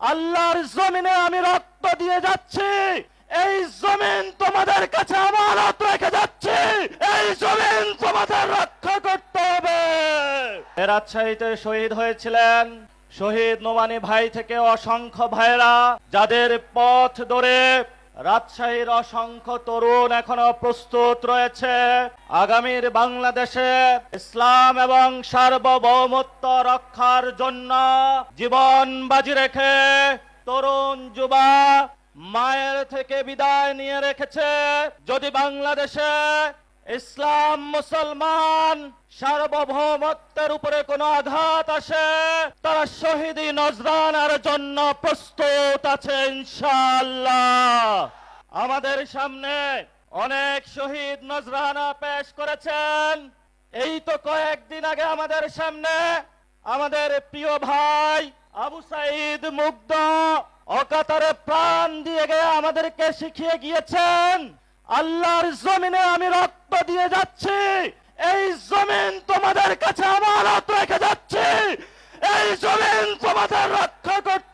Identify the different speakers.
Speaker 1: আল্লাহর জমিনে আমি রক্ত দিয়ে যাচ্ছি, এই জমিন তোমাদের কাছে আমানত রেখে যাচ্ছি, এই জমিন তোমাদের রক্ষা করতে হবে। রাজশাহীতে শহীদ হয়েছিলেন শহীদ নোমানী ভাই থেকে অসংখ্য ভাইরা, যাদের পথ ধরে রাজশাহীর অসংখ্য তরুণ এখনো প্রস্তুত রয়েছে আগামীর বাংলাদেশে ইসলাম এবং সার্বভৌমত্ব রক্ষার জন্য জীবন বাজি রেখে তরুণ যুবা মায়ের থেকে বিদায় নিয়ে রেখেছে। যদি বাংলাদেশে ইসলাম মুসলমান সার্বভৌমত্বের উপরে কোনো আঘাত আসে, তারা শহীদি নজরানার জন্য প্রস্তুত আছে ইনশাআল্লাহ। আমাদের সামনে অনেক শহীদ নজরানা পেশ করেছেন। এই তো কয়েকদিন আগে আমাদের সামনে আমাদের প্রিয় ভাই আবু সাইদ মুগ্ধ অকাতরে প্রাণ দিয়ে গিয়ে আমাদেরকে শিখিয়ে গিয়েছেন, আল্লাহর জমিনে আমি রক্ত দিয়ে যাচ্ছি, এই জমিন তোমাদের কাছে আমানত রেখে যাচ্ছি, এই জমিন তোমাদের রক্ষা করতে